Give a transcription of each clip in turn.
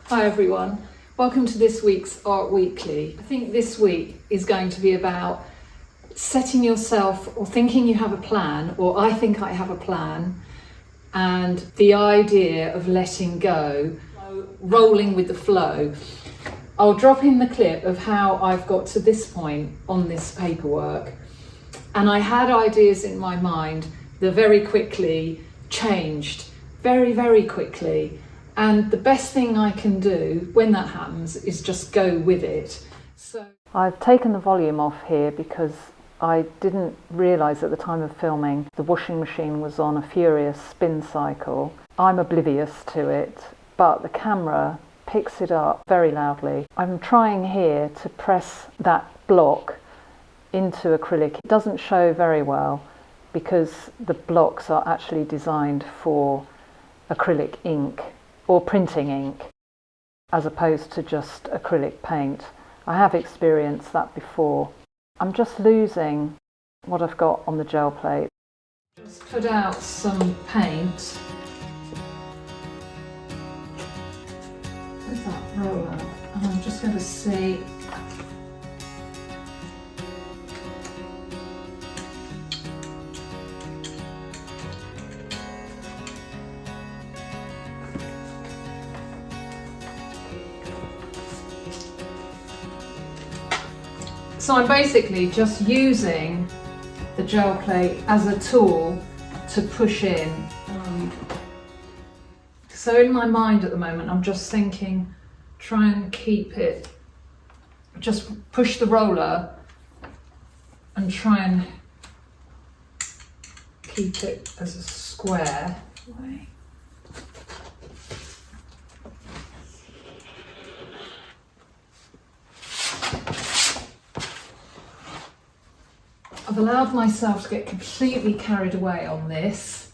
Hi everyone, welcome to this week's Art Weekly. I think this week is going to be about setting yourself or thinking you have a plan, or I think I have a plan, and the idea of letting go, rolling with the flow. I'll drop in the clip of how I've got to this point on this paperwork, and I had ideas in my mind that very quickly changed, very quickly. And the best thing I can do when that happens is just go with it. So I've taken the volume off here because I didn't realise at the time of filming the washing machine was on a furious spin cycle. I'm oblivious to it, but the camera picks it up very loudly. I'm trying here to press that block into acrylic. It doesn't show very well because the blocks are actually designed for acrylic ink or printing ink, as opposed to just acrylic paint. I have experienced that before. I'm just losing what I've got on the gel plate. Just put out some paint with that roller, and I'm just going to see. So I'm basically just using the gel plate as a tool to push in. So in my mind at the moment, I'm just thinking, try and keep it, just push the roller and try and keep it as a square way. I've allowed myself to get completely carried away on this,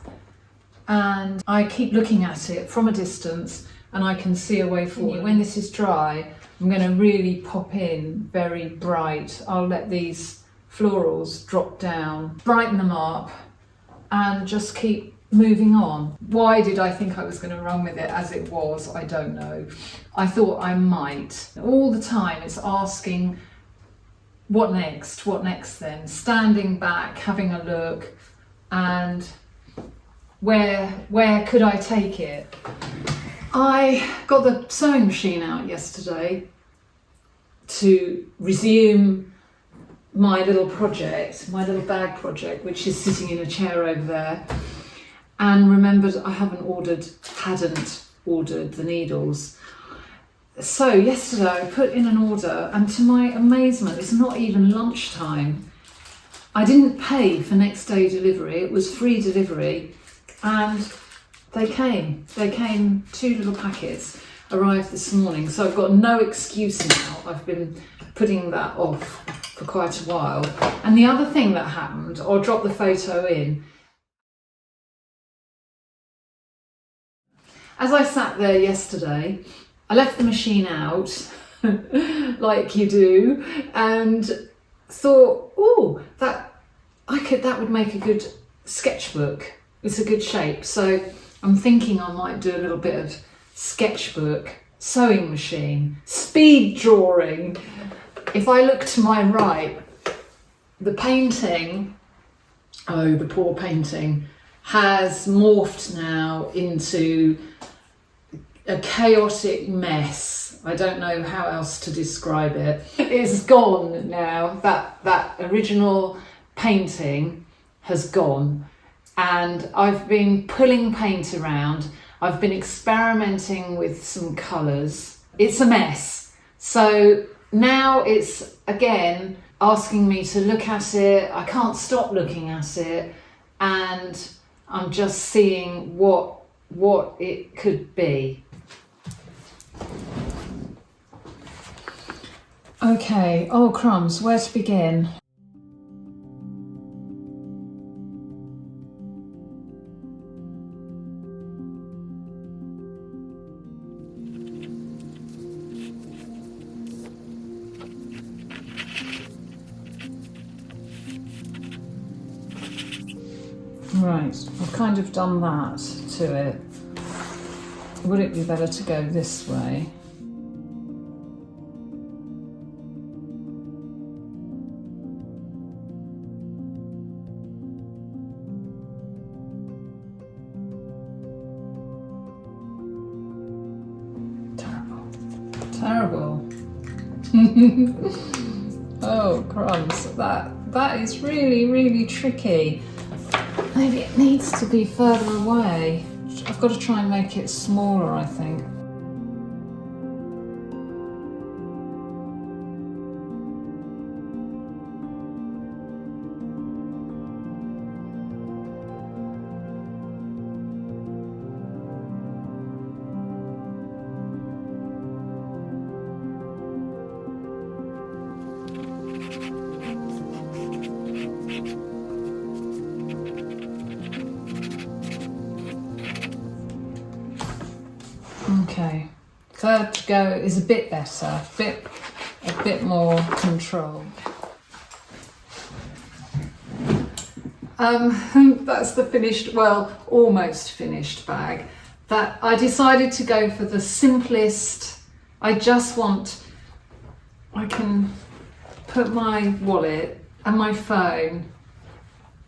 and I keep looking at it from a distance and I can see a way forward. When this is dry, I'm going to really pop in very bright. I'll let these florals drop down, brighten them up, and just keep moving on. Why did I think I was going to run with it as it was? I don't know. I thought I might. All the time it's asking, what next? What next then? Standing back, having a look, and where could I take it? I got the sewing machine out yesterday to resume my little project, my little bag project, which is sitting in a chair over there, and remembered I hadn't ordered the needles. So yesterday I put in an order, and to my amazement, it's not even lunchtime. I didn't pay for next day delivery, it was free delivery, and they came. 2 little packets arrived this morning, so I've got no excuse now. I've been putting that off for quite a while. And the other thing that happened, I'll drop the photo in. As I sat there yesterday, I left the machine out, like you do, and thought, oh, that would make a good sketchbook. It's a good shape. So I'm thinking I might do a little bit of sketchbook, sewing machine, speed drawing. If I look to my right, the painting, oh, the poor painting, has morphed now into a chaotic mess. I don't know how else to describe it. It's gone now. That original painting has gone, and I've been pulling paint around. I've been experimenting with some colours. It's a mess. So now it's again asking me to look at it. I can't stop looking at it, and I'm just seeing what it could be. Okay, oh crumbs, where to begin? Right, I've kind of done that to it. Would it be better to go this way? terrible. Oh, crumbs. That is really, really tricky. Maybe it needs to be further away. I've got to try and make it smaller, I think. Okay, third to go is a bit better, a bit more control. That's the finished, well, almost finished bag. That I decided to go for the simplest. I can put my wallet and my phone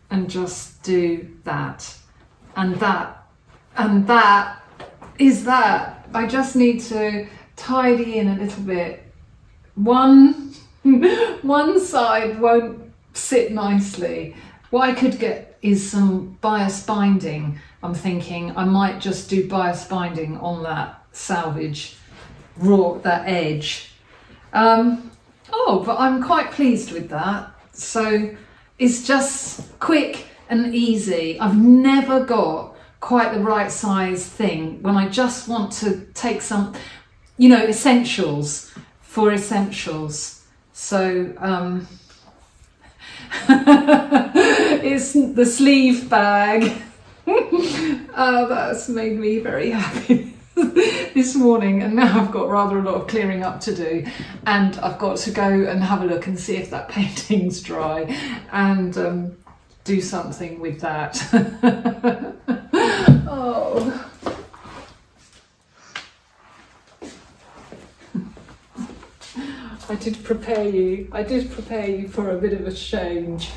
and just do that. And that is that. I just need to tidy in a little bit. One side won't sit nicely. What I could get is some bias binding. I'm thinking I might just do bias binding on that salvage, that edge. But I'm quite pleased with that. So it's just quick and easy. I've never got quite the right size thing when I just want to take some, essentials for essentials. So it's the sleeve bag. That's made me very happy this morning, and now I've got rather a lot of clearing up to do, and I've got to go and have a look and see if that painting's dry and do something with that. Oh. I did prepare you for a bit of a change.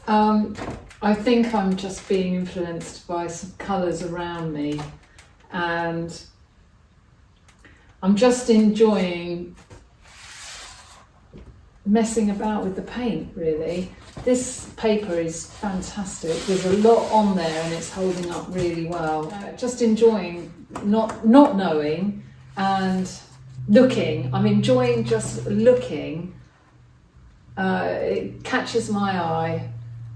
I think I'm just being influenced by some colours around me, and I'm just enjoying messing about with the paint, really. This paper is fantastic. There's a lot on there and it's holding up really well. Just enjoying not knowing and looking. I'm enjoying just looking. It catches my eye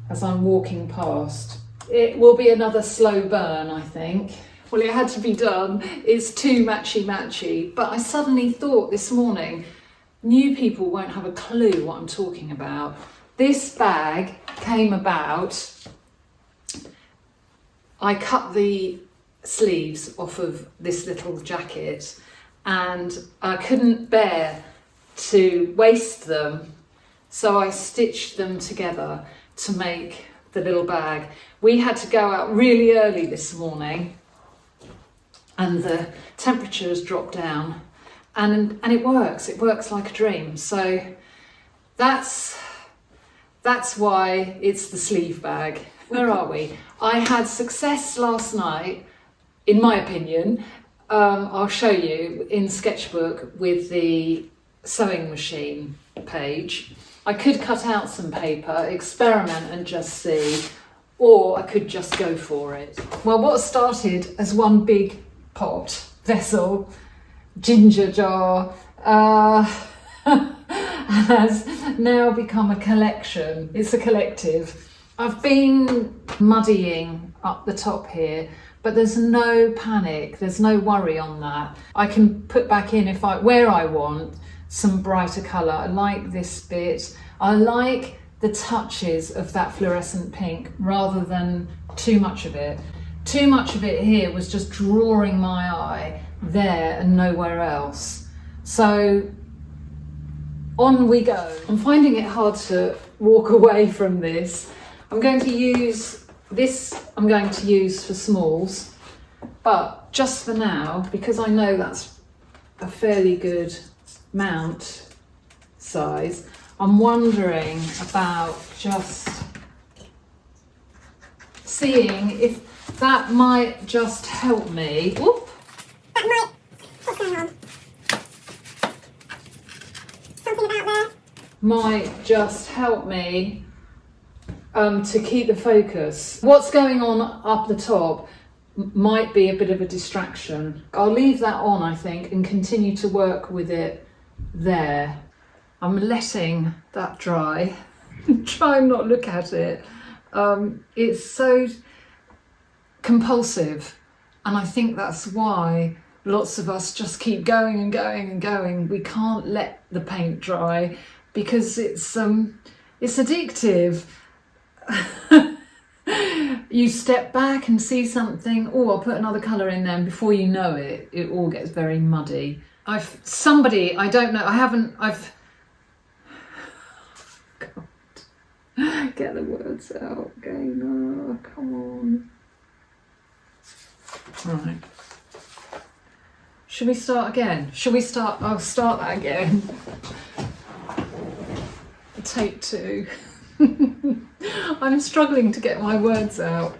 as I'm walking past. It will be another slow burn, I think. Well, it had to be done. It's too matchy, but I suddenly thought this morning, new people won't have a clue what I'm talking about. This bag came about, I cut the sleeves off of this little jacket and I couldn't bear to waste them, so I stitched them together to make the little bag. We had to go out really early this morning and the temperature has dropped down, and it works like a dream. So that's why it's the sleeve bag. Where are we? I had success last night, in my opinion. I'll show you in Sketchbook with the sewing machine page. I could cut out some paper, experiment and just see, or I could just go for it. Well, what started as one big vessel, ginger jar, has now become a collection. It's a collective. I've been muddying up the top here, but there's no panic, there's no worry on that. I can put back in where I want some brighter colour. I like this bit. I like the touches of that fluorescent pink rather than too much of it. Too much of it here was just drawing my eye there and nowhere else. So on we go. I'm finding it hard to walk away from this. I'm going to use for smalls, but just for now, because I know that's a fairly good mount size, I'm wondering about just seeing if that might just help me. Whoop. That might. What's going on? might just help me to keep the focus. What's going on up the top might be a bit of a distraction. I'll leave that on, I think, and continue to work with it there. I'm letting that dry. Try and not look at it. It's so compulsive, and I think that's why lots of us just keep going and going and going. We can't let the paint dry because it's addictive. You step back and see something, oh, I'll put another colour in there, and before you know it, it all gets very muddy. I've God, get the words out again. Oh, come on. Right. Should we start again? I'll start that again. Take 2. I'm struggling to get my words out.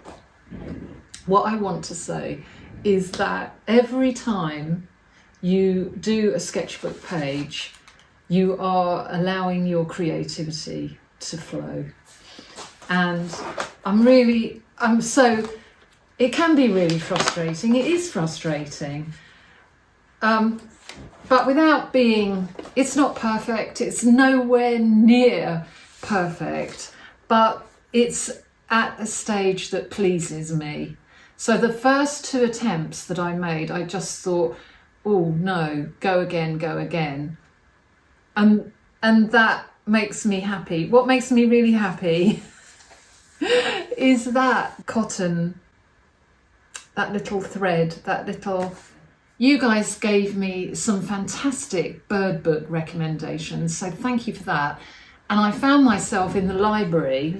What I want to say is that every time you do a sketchbook page, you are allowing your creativity to flow. And it can be really frustrating. It is frustrating. But without being, it's not perfect. It's nowhere near perfect, but it's at a stage that pleases me. So the first 2 attempts that I made, I just thought, oh no, go again. And that makes me happy. What makes me really happy is that cotton, that little thread, you guys gave me some fantastic bird book recommendations, so thank you for that. And I found myself in the library.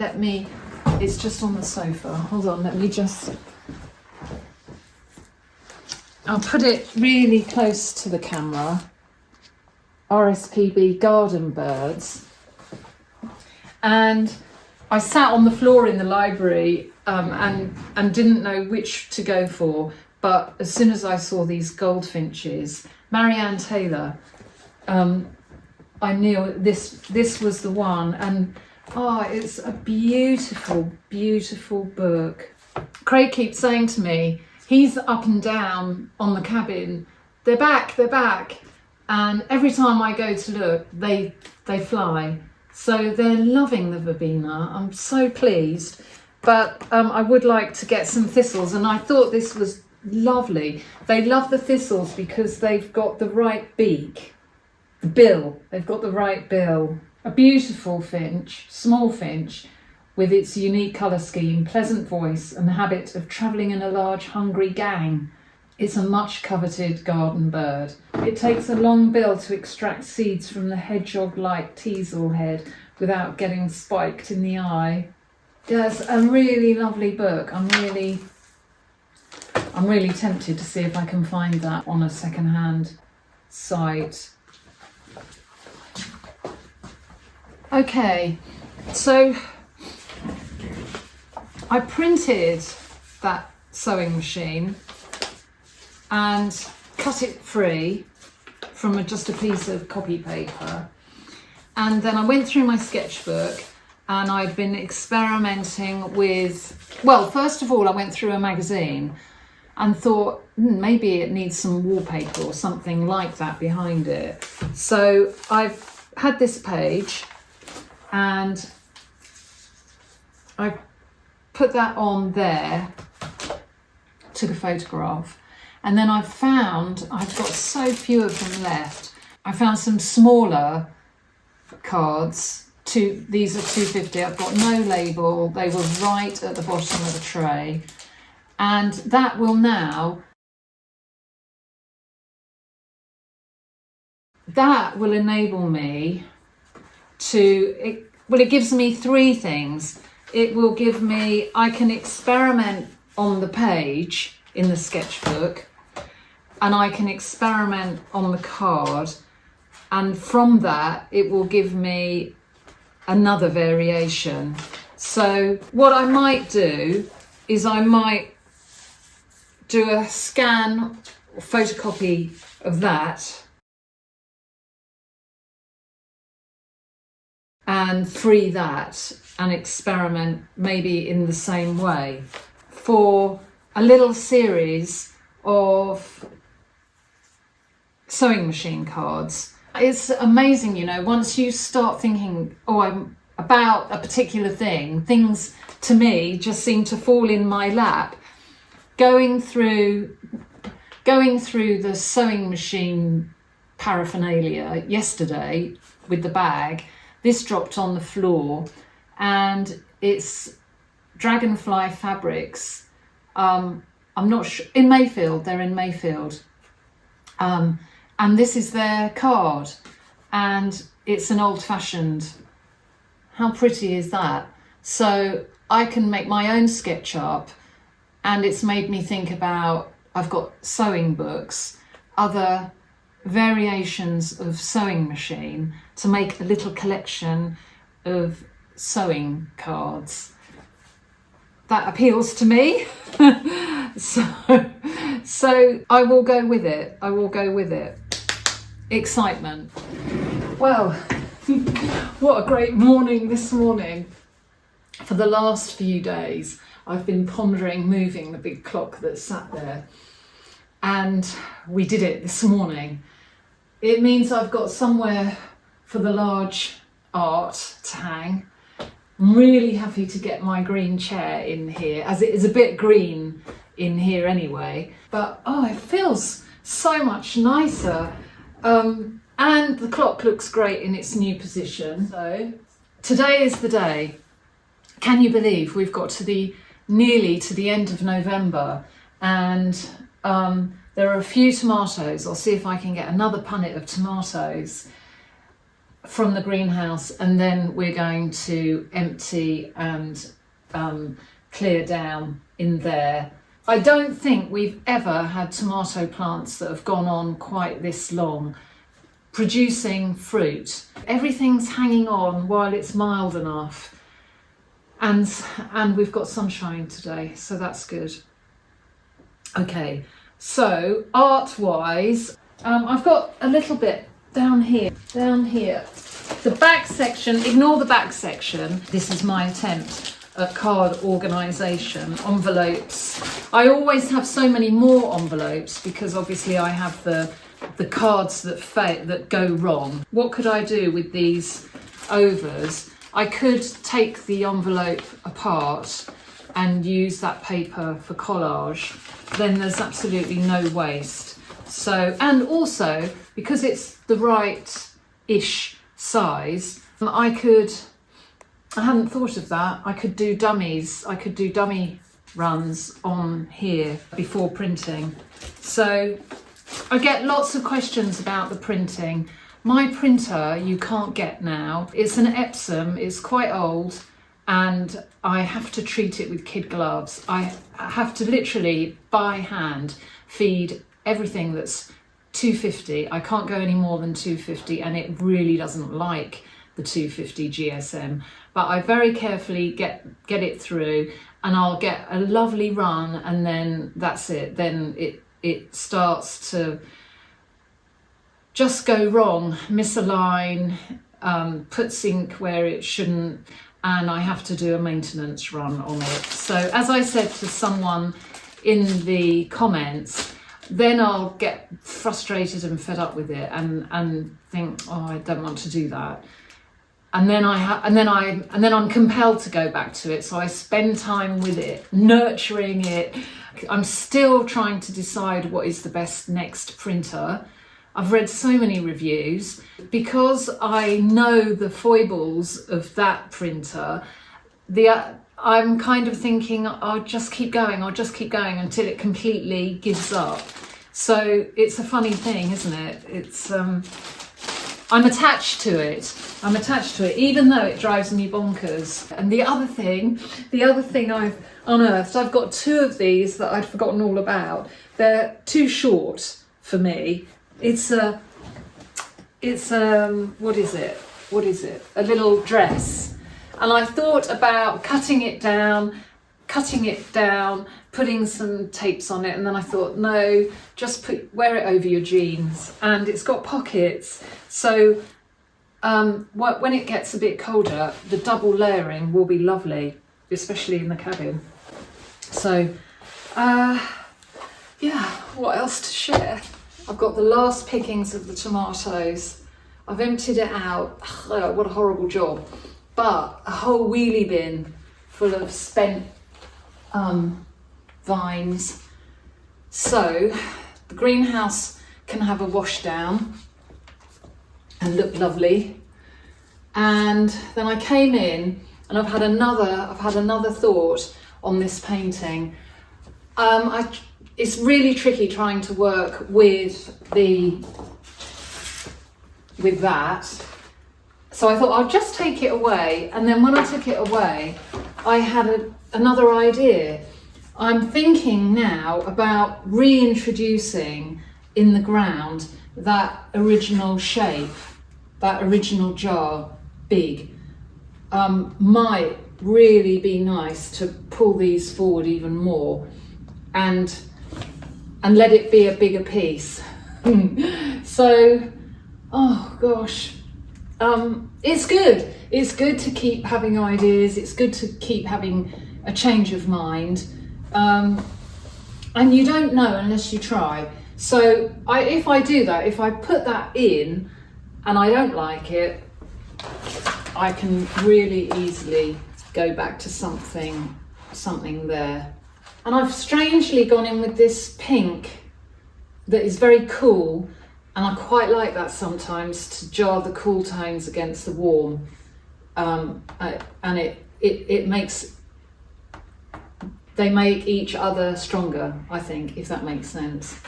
It's just on the sofa. Hold on, I'll put it really close to the camera. RSPB garden birds. And I sat on the floor in the library and didn't know which to go for. But as soon as I saw these goldfinches, Marianne Taylor, I knew this was the one. And it's a beautiful, beautiful book. Craig keeps saying to me, he's up and down on the cabin. They're back. And every time I go to look, they fly. So they're loving the verbena. I'm so pleased. But I would like to get some thistles, and I thought this was lovely. They love the thistles because they've got the right beak, the bill. They've got the right bill. A beautiful finch, small finch, with its unique colour scheme, pleasant voice, and habit of travelling in a large hungry gang. It's a much coveted garden bird. It takes a long bill to extract seeds from the hedgehog-like teasel head without getting spiked in the eye. Yes, a really lovely book. I'm really tempted to see if I can find that on a second-hand site. Okay, so I printed that sewing machine and cut it free from just a piece of copy paper, and then I went through my sketchbook and I'd been experimenting with, well, first of all I went through a magazine and thought maybe it needs some wallpaper or something like that behind it. So I've had this page and I put that on there, took a photograph, and then I've got so few of them left. I found some smaller cards. These are 250. I've got no label. They were right at the bottom of the tray. And that will enable me it gives me 3 things. I can experiment on the page in the sketchbook, and I can experiment on the card, and from that it will give me another variation. So what I might do is I might do a scan or photocopy of that and free that and experiment maybe in the same way for a little series of sewing machine cards. It's amazing, you know, once you start thinking, oh, I'm about a particular thing, things to me just seem to fall in my lap. Going through the sewing machine paraphernalia yesterday with the bag, this dropped on the floor, and it's Dragonfly Fabrics. I'm not sure, in Mayfield, they're in Mayfield. And this is their card, and it's an old-fashioned. How pretty is that? So I can make my own SketchUp, and it's made me think about, I've got sewing books, other variations of sewing machine, to make a little collection of sewing cards. That appeals to me. So I will go with it. I will go with it. Excitement. Well, what a great morning this morning. For the last few days, I've been pondering moving the big clock that sat there, and we did it this morning. It means I've got somewhere for the large art to hang. I'm really happy to get my green chair in here, as it is a bit green in here anyway, but oh, it feels so much nicer. And the clock looks great in its new position. So today is the day. Can you believe we've got nearly to the end of November, and there are a few tomatoes. I'll see if I can get another punnet of tomatoes from the greenhouse, and then we're going to empty and clear down in there. I don't think we've ever had tomato plants that have gone on quite this long, producing fruit. Everything's hanging on while it's mild enough, and we've got sunshine today, so that's good. Okay, so art-wise, I've got a little bit down here. The back section, ignore the back section. This is my attempt at card organisation. Envelopes. I always have so many more envelopes because obviously I have the cards that go wrong. What could I do with these overs? I could take the envelope apart and use that paper for collage. Then there's absolutely no waste. So, and also because it's the right-ish size, I hadn't thought of that. I could do dummies. I could do dummy runs on here before printing. So I get lots of questions about the printing. My printer you can't get now. It's an Epsom, it's quite old, and I have to treat it with kid gloves. I have to literally by hand feed everything that's 250. I can't go any more than 250, and it really doesn't like the 250 GSM. But I very carefully get it through, and I'll get a lovely run, and then that's it. Then it starts to just go wrong, miss a line, puts ink where it shouldn't, and I have to do a maintenance run on it. So as I said to someone in the comments, then I'll get frustrated and fed up with it and think, oh, I don't want to do that. And then I'm compelled to go back to it. So I spend time with it, nurturing it. I'm still trying to decide what is the best next printer. I've read so many reviews. Because I know the foibles of that printer, I'm kind of thinking I'll just keep going until it completely gives up. So it's a funny thing, isn't it? It's I'm attached to it, even though it drives me bonkers. And the other thing I've unearthed, I've got two of these that I'd forgotten all about. They're too short for me. It's what is it? A little dress. And I thought about cutting it down, putting some tapes on it, and then I thought, no, just wear it over your jeans. And it's got pockets, so when it gets a bit colder, the double layering will be lovely, especially in the cabin. So, yeah, what else to share? I've got the last pickings of the tomatoes. I've emptied it out. Ugh, what a horrible job. But a whole wheelie bin full of spent vines. So the greenhouse can have a wash down and look lovely. And then I came in and I've had another thought on this painting. It's really tricky trying to work with that. So I thought I'll just take it away, and then when I took it away, I had another idea. I'm thinking now about reintroducing in the ground that original shape, that original jar, big. Might really be nice to pull these forward even more and let it be a bigger piece. So, oh gosh, it's good. It's good to keep having ideas. It's good to keep having a change of mind. And you don't know unless you try. So if I do that, if I put that in and I don't like it, I can really easily go back to something there. And I've strangely gone in with this pink that is very cool, and I quite like that sometimes to jar the cool tones against the warm, and it makes, they make each other stronger, I think, if that makes sense.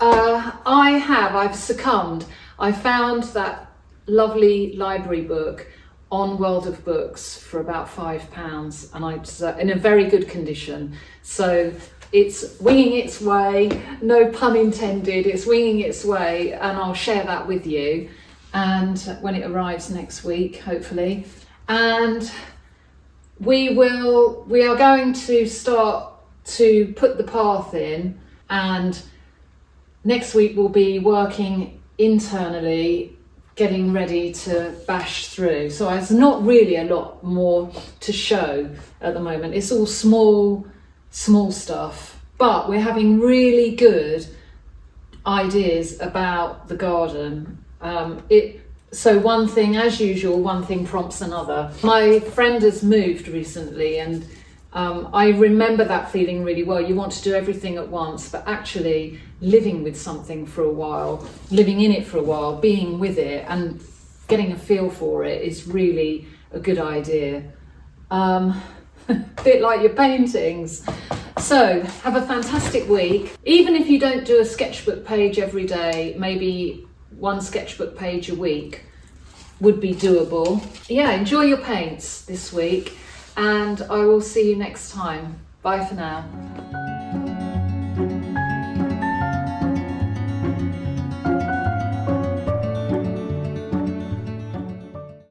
I've succumbed. I found that lovely library book on World of Books for about £5, and it's in a very good condition. So it's winging its way, no pun intended, it's winging its way, and I'll share that with you, and when it arrives next week, hopefully. And we are going to start to put the path in, and next week we'll be working internally, getting ready to bash through. So there's not really a lot more to show at the moment. It's all small stuff, but we're having really good ideas about the garden. So one thing, as usual, one thing prompts another. My friend has moved recently, and I remember that feeling really well. You want to do everything at once, but actually living with something for a while, living in it for a while, being with it and getting a feel for it is really a good idea. A bit like your paintings. So have a fantastic week. Even if you don't do a sketchbook page every day, maybe one sketchbook page a week would be doable. Yeah, enjoy your paints this week, and I will see you next time. Bye for now.